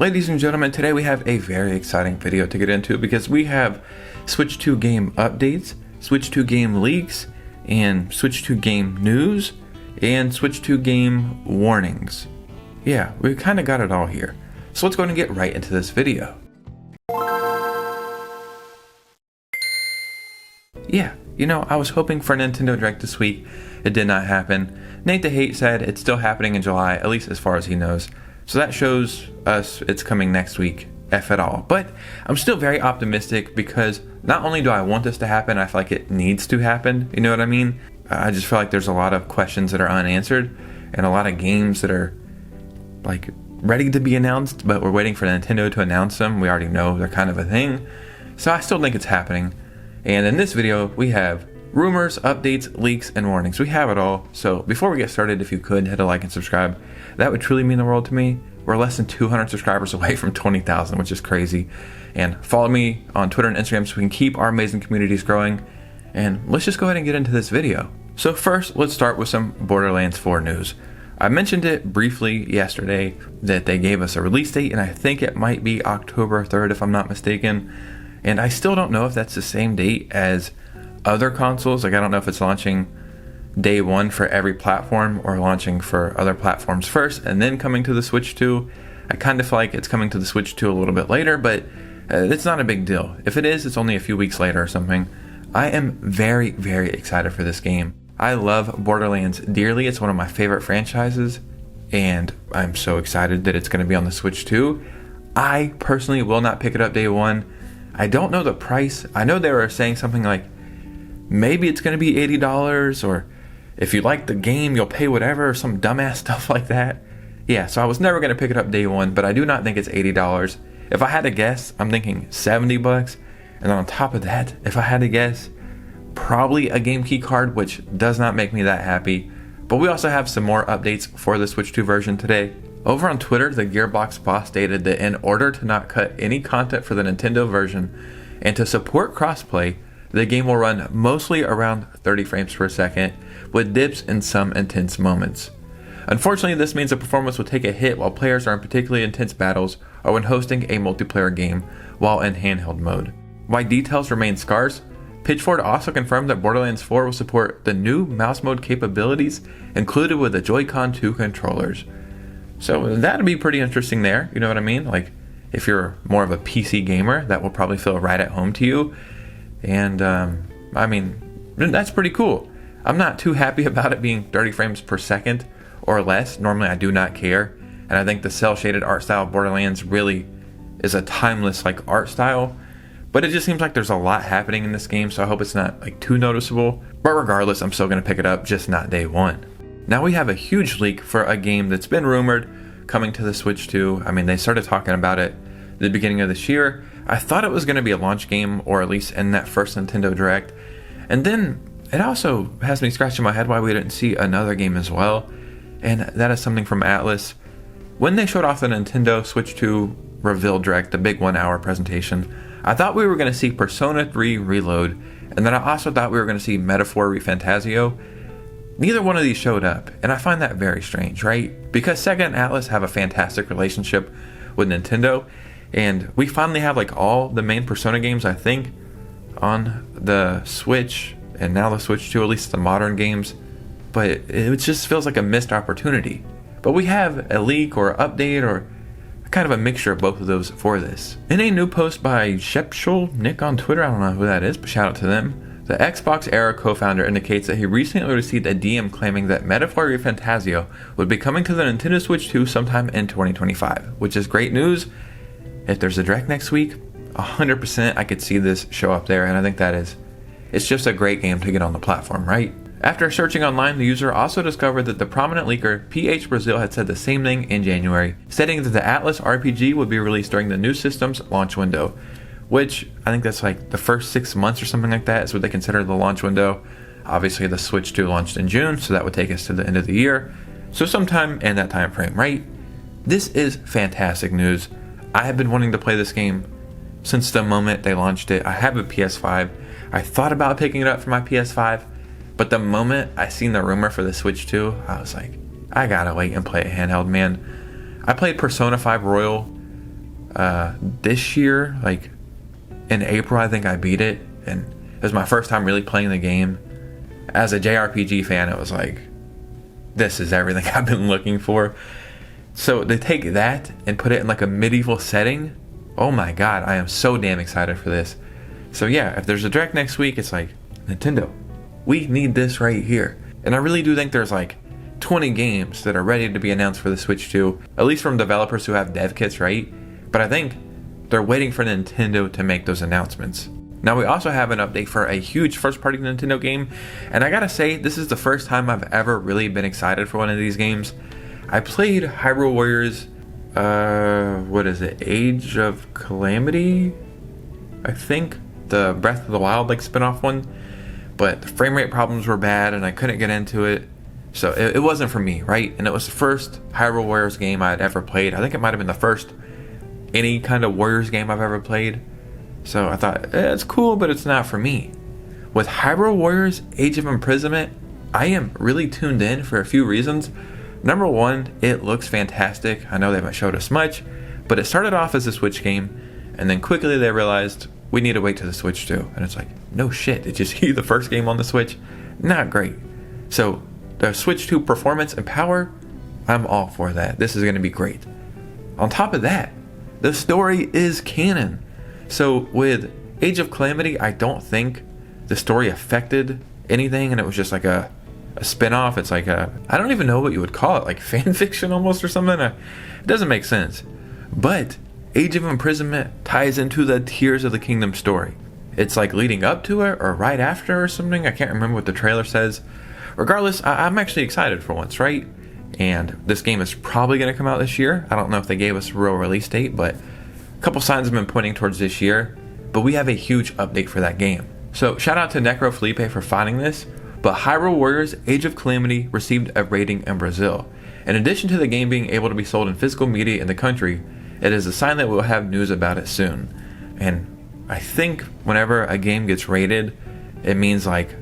Ladies and gentlemen, today we have a very exciting video to get into because we have Switch 2 game updates, Switch 2 game leaks, and Switch 2 game news, and Switch 2 game warnings. Yeah, we kind of got it all here. So let's go ahead and get right into this video. Yeah, you know, I was hoping for a Nintendo Direct this week. It did not happen. Nate the Hate said it's still happening in July, at least as far as he knows. So that shows us it's coming next week, if at all. But I'm still very optimistic because not only do I want this to happen, I feel like it needs to happen. You know what I mean? I just feel like there's a lot of questions that are unanswered and a lot of games that are like ready to be announced, but we're waiting for Nintendo to announce them. We already know they're kind of a thing. So I still think it's happening. And in this video, we have rumors, updates, leaks, and warnings. We have it all. So before we get started, if you could hit a like and subscribe, that would truly mean the world to me. We're less than 200 subscribers away from 20,000, which is crazy. And follow me on Twitter and Instagram so we can keep our amazing communities growing. And let's just go ahead and get into this video. So first, let's start with some Borderlands 4 news. I mentioned it briefly yesterday that they gave us a release date, and I think it might be October 3rd if I'm not mistaken. And I still don't know if that's the same date as other consoles. Like, I don't know if it's launching day one for every platform or launching for other platforms first and then coming to the Switch 2. I kind of feel like it's coming to the Switch 2 a little bit later, but it's not a big deal. If it is, it's only a few weeks later or something. I am very, very excited for this game. I love Borderlands dearly. It's one of my favorite franchises, and I'm so excited that it's going to be on the Switch 2. I personally will not pick it up day one. I don't know the price. I know they were saying something like maybe it's going to be $80, or if you like the game, you'll pay whatever, or some dumbass stuff like that. Yeah, so I was never going to pick it up day one, but I do not think it's $80. If I had to guess, I'm thinking $70. And then on top of that, if I had to guess, probably a game key card, which does not make me that happy. But we also have some more updates for the Switch 2 version today. Over on Twitter, the Gearbox boss stated that in order to not cut any content for the Nintendo version and to support crossplay, the game will run mostly around 30 frames per second, with dips in some intense moments. Unfortunately, this means the performance will take a hit while players are in particularly intense battles or when hosting a multiplayer game while in handheld mode. While details remain scarce, Pitchfork also confirmed that Borderlands 4 will support the new mouse mode capabilities included with the Joy-Con 2 controllers. So that'd be pretty interesting there, you know what I mean? Like, if you're more of a PC gamer, that will probably feel right at home to you. And I mean, that's pretty cool. I'm not too happy about it being 30 frames per second or less. Normally I do not care. And I think the cel shaded art style of Borderlands really is a timeless like art style. But it just seems like there's a lot happening in this game, so I hope it's not like too noticeable. But regardless, I'm still going to pick it up, just not day one. Now we have a huge leak for a game that's been rumored coming to the Switch 2. I mean, they started talking about it at the beginning of this year. I thought it was going to be a launch game, or at least in that first Nintendo Direct. And then it also has me scratching my head why we didn't see another game as well. And that is something from Atlas. When they showed off the Nintendo Switch 2 Reveal Direct, the big 1 hour presentation, I thought we were going to see Persona 3 Reload. And then I also thought we were going to see Metaphor ReFantazio. Neither one of these showed up, and I find that very strange, right? Because Sega and Atlas have a fantastic relationship with Nintendo, and we finally have like all the main Persona games, I think, on the Switch, and now the Switch 2, at least the modern games, but it just feels like a missed opportunity. But we have a leak or update or kind of a mixture of both of those for this. In a new post by Shepshul Nick on Twitter, I don't know who that is, but shout out to them, the Xbox Era co-founder indicates that he recently received a DM claiming that Metaphor ReFantazio would be coming to the Nintendo Switch 2 sometime in 2025, which is great news. If there's a Direct next week, 100% I could see this show up there, and I think it's just a great game to get on the platform, right? After searching online, the user also discovered that the prominent leaker PH Brazil had said the same thing in January, stating that the Atlas RPG would be released during the new system's launch window, which I think that's like the first 6 months or something like that is what they consider the launch window. Obviously the Switch 2 launched in June, so that would take us to the end of the year. So sometime in that time frame, right? This is fantastic news. I have been wanting to play this game since the moment they launched it. I have a PS5. I thought about picking it up for my PS5, but the moment I seen the rumor for the Switch 2, I was like, I gotta wait and play it handheld, man. I played Persona 5 Royal This year, like in April, I think I beat it, and it was my first time really playing the game. As a JRPG fan, it was like, this is everything I've been looking for. So to take that and put it in like a medieval setting, oh my god, I am so damn excited for this. So yeah, if there's a direct next week, it's like, Nintendo, we need this right here. And I really do think there's like 20 games that are ready to be announced for the Switch 2, at least from developers who have dev kits, right? But I think they're waiting for Nintendo to make those announcements. Now we also have an update for a huge first-party Nintendo game, and I gotta say, this is the first time I've ever really been excited for one of these games. I played Hyrule Warriors, what is it, Age of Calamity? I think, the Breath of the Wild like spin-off one, but the frame rate problems were bad and I couldn't get into it, so it wasn't for me, right? And it was the first Hyrule Warriors game I'd ever played. I think it might have been the first any kind of Warriors game I've ever played. So I thought, it's cool, but it's not for me. With Hyrule Warriors Age of Imprisonment, I am really tuned in for a few reasons. Number one, it looks fantastic. I know they haven't showed us much, but it started off as a Switch game, and then quickly they realized we need to wait to the Switch 2. And it's like, no shit, did you see the first game on the Switch? Not great. So the Switch 2 performance and power, I'm all for that. This is going to be great. On top of that, the story is canon. So with Age of Calamity, I don't think the story affected anything, and it was just like a spin-off. It's like I don't even know what you would call it, like fan fiction almost or something. It doesn't make sense. But Age of Imprisonment ties into the Tears of the Kingdom story. It's like leading up to it or right after or something. I can't remember what the trailer says. Regardless, I'm actually excited for once, right? And this game is probably going to come out this year. I don't know if they gave us a real release date, but a couple signs have been pointing towards this year. But we have a huge update for that game. So shout out to Necro Felipe for finding this. But Hyrule Warriors Age of Calamity received a rating in Brazil. In addition to the game being able to be sold in physical media in the country, it is a sign that we'll have news about it soon. And I think whenever a game gets rated, it means like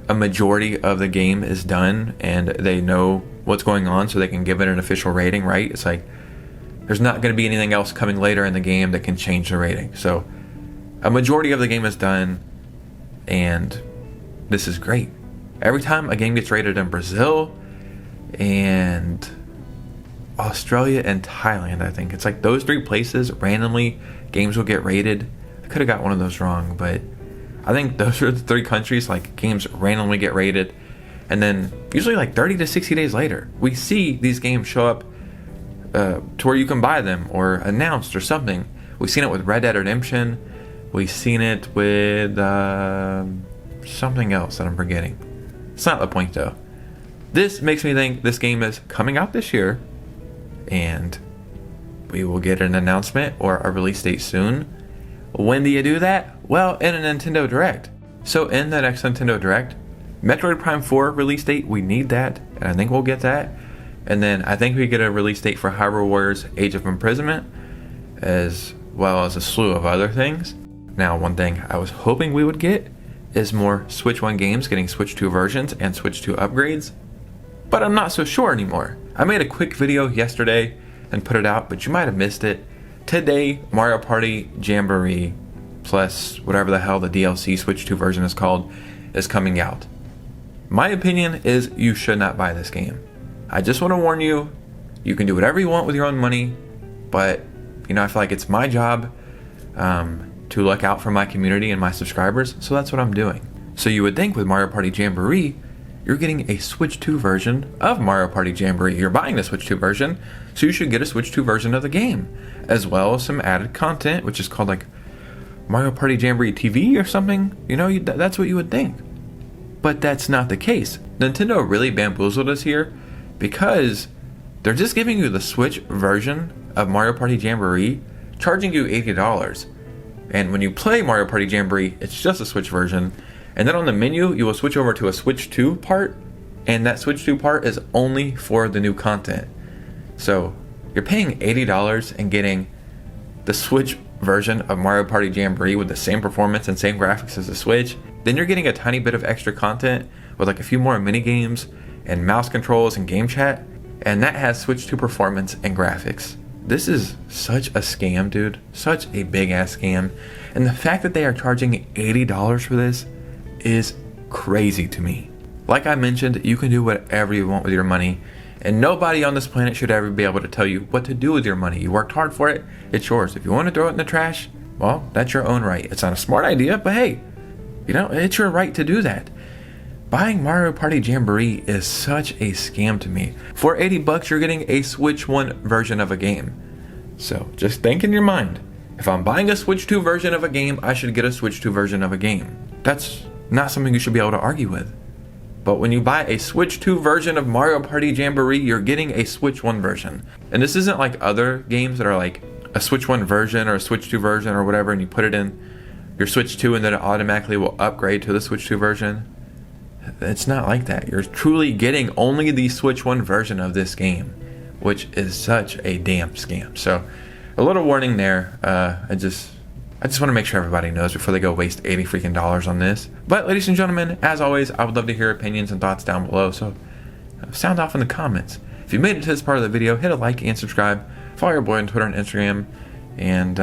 a majority of the game is done and they know what's going on so they can give it an official rating, right? It's like there's not going to be anything else coming later in the game that can change the rating. So a majority of the game is done, and this is great. Every time a game gets rated in Brazil and Australia and Thailand, I think it's like those three places randomly games will get rated. I could have got one of those wrong, but I think those are the three countries like games randomly get rated, and then usually like 30 to 60 days later we see these games show up to where you can buy them or announced or something. We've seen it with Red Dead Redemption. We've seen it with something else that I'm forgetting. It's not the point though. This makes me think this game is coming out this year, and we will get an announcement or a release date soon. When do you do that? Well, in a Nintendo Direct. So in the next Nintendo Direct, Metroid Prime 4 release date, we need that, and I think we'll get that. And then I think we get a release date for Hyrule Warriors Age of Imprisonment, as well as a slew of other things. Now, one thing I was hoping we would get is more Switch 1 games getting Switch 2 versions and Switch 2 upgrades, but I'm not so sure anymore. I made a quick video yesterday and put it out, but you might have missed it. Today, Mario Party Jamboree, plus whatever the hell the DLC Switch 2 version is called, is coming out. My opinion is you should not buy this game. I just want to warn you, you can do whatever you want with your own money, but I feel like it's my job to look out for my community and my subscribers, so that's what I'm doing. So you would think with Mario Party Jamboree, you're getting a Switch 2 version of Mario Party Jamboree. You're buying the Switch 2 version, so you should get a Switch 2 version of the game, as well as some added content, which is called like Mario Party Jamboree TV or something. That's what you would think. But that's not the case. Nintendo really bamboozled us here, because they're just giving you the Switch version of Mario Party Jamboree, charging you $80. And when you play Mario Party Jamboree, it's just a Switch version. And then on the menu, you will switch over to a Switch 2 part, and that Switch 2 part is only for the new content. So you're paying $80 and getting the Switch version of Mario Party Jamboree with the same performance and same graphics as the Switch. Then you're getting a tiny bit of extra content with like a few more mini games and mouse controls and game chat, and that has Switch 2 performance and graphics. This is such a scam, dude. Such a big ass scam. And the fact that they are charging $80 for this is crazy to me. Like I mentioned, you can do whatever you want with your money, and nobody on this planet should ever be able to tell you what to do with your money. You worked hard for it, it's yours. If you want to throw it in the trash, well, that's your own right. It's not a smart idea, but hey, you know, it's your right to do that. Buying Mario Party Jamboree is such a scam to me. For $80, you're getting a Switch 1 version of a game. So just think in your mind, if I'm buying a Switch 2 version of a game, I should get a Switch 2 version of a game. That's not something you should be able to argue with. But when you buy a Switch 2 version of Mario Party Jamboree, you're getting a Switch 1 version. And this isn't like other games that are like a Switch 1 version or a Switch 2 version or whatever, and you put it in your Switch 2 and then it automatically will upgrade to the Switch 2 version. It's not like that. You're truly getting only the Switch 1 version of this game, which is such a damn scam. So a little warning there. I just want to make sure everybody knows before they go waste $80 freaking on this. But ladies and gentlemen, as always, I would love to hear opinions and thoughts down below. So sound off in the comments. If you made it to this part of the video, hit a like and subscribe. Follow your boy on Twitter and Instagram. And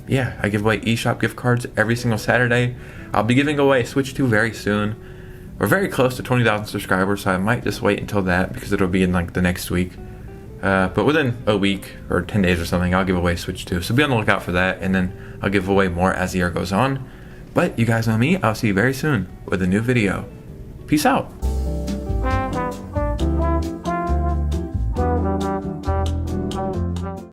yeah, I give away eShop gift cards every single Saturday. I'll be giving away Switch 2 very soon. We're very close to 20,000 subscribers, so I might just wait until that because it'll be in like the next week. But within a week or 10 days or something, I'll give away Switch 2. So be on the lookout for that, and then I'll give away more as the year goes on. But you guys know me. I'll see you very soon with a new video. Peace out.